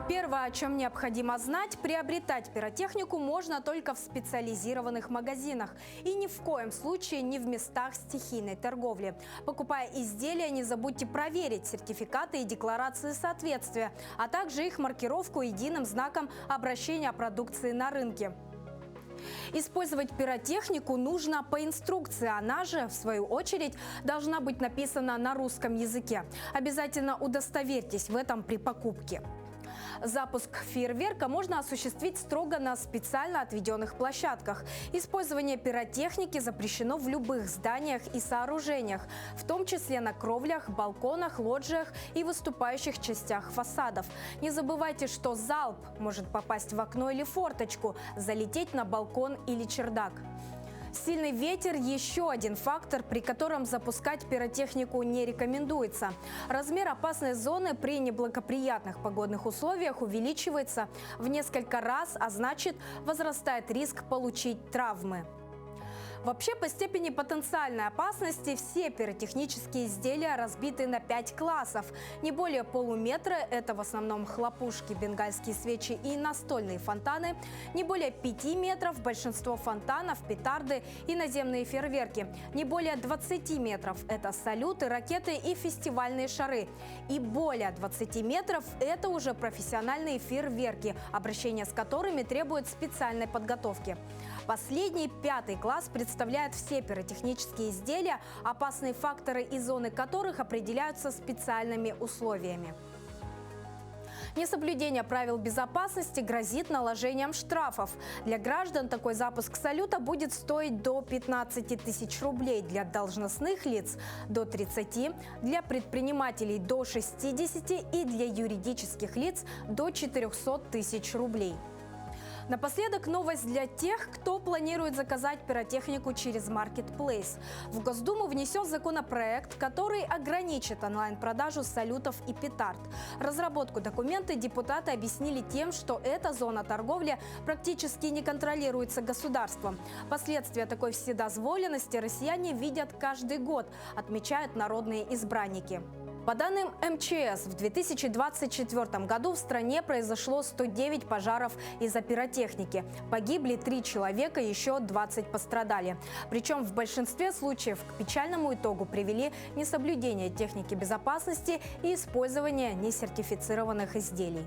Первое, о чем необходимо знать, приобретать пиротехнику можно только в специализированных магазинах и ни в коем случае не в местах стихийной торговли. Покупая изделия, не забудьте проверить сертификаты и декларации соответствия, а также их маркировку единым знаком обращения продукции на рынке. Использовать пиротехнику нужно по инструкции, она же, в свою очередь, должна быть написана на русском языке. Обязательно удостоверьтесь в этом при покупке. Запуск фейерверка можно осуществить строго на специально отведенных площадках. Использование пиротехники запрещено в любых зданиях и сооружениях, в том числе на кровлях, балконах, лоджиях и выступающих частях фасадов. Не забывайте, что залп может попасть в окно или форточку, залететь на балкон или чердак. Сильный ветер – еще один фактор, при котором запускать пиротехнику не рекомендуется. Размер опасной зоны при неблагоприятных погодных условиях увеличивается в несколько раз, а значит, возрастает риск получить травмы. Вообще, по степени потенциальной опасности все пиротехнические изделия разбиты на 5 классов. Не более полуметра – это в основном хлопушки, бенгальские свечи и настольные фонтаны. Не более 5 метров – большинство фонтанов, петарды и наземные фейерверки. Не более 20 метров – это салюты, ракеты и фестивальные шары. И более 20 метров – это уже профессиональные фейерверки, обращение с которыми требует специальной подготовки. Последний, 5 класс, представляет все пиротехнические изделия, опасные факторы и зоны которых определяются специальными условиями. Несоблюдение правил безопасности грозит наложением штрафов. Для граждан такой запуск салюта будет стоить до 15 тысяч рублей, для должностных лиц – до 30, для предпринимателей – до 60 и для юридических лиц – до 400 тысяч рублей. Напоследок новость для тех, кто планирует заказать пиротехнику через Marketplace. В Госдуму внесен законопроект, который ограничит онлайн-продажу салютов и петард. Разработку документа депутаты объяснили тем, что эта зона торговли практически не контролируется государством. Последствия такой вседозволенности россияне видят каждый год, отмечают народные избранники. По данным МЧС, в 2024 году в стране произошло 109 пожаров из-за пиротехники. Погибли 3 человека, еще 20 пострадали. Причем в большинстве случаев к печальному итогу привели несоблюдение техники безопасности и использование несертифицированных изделий.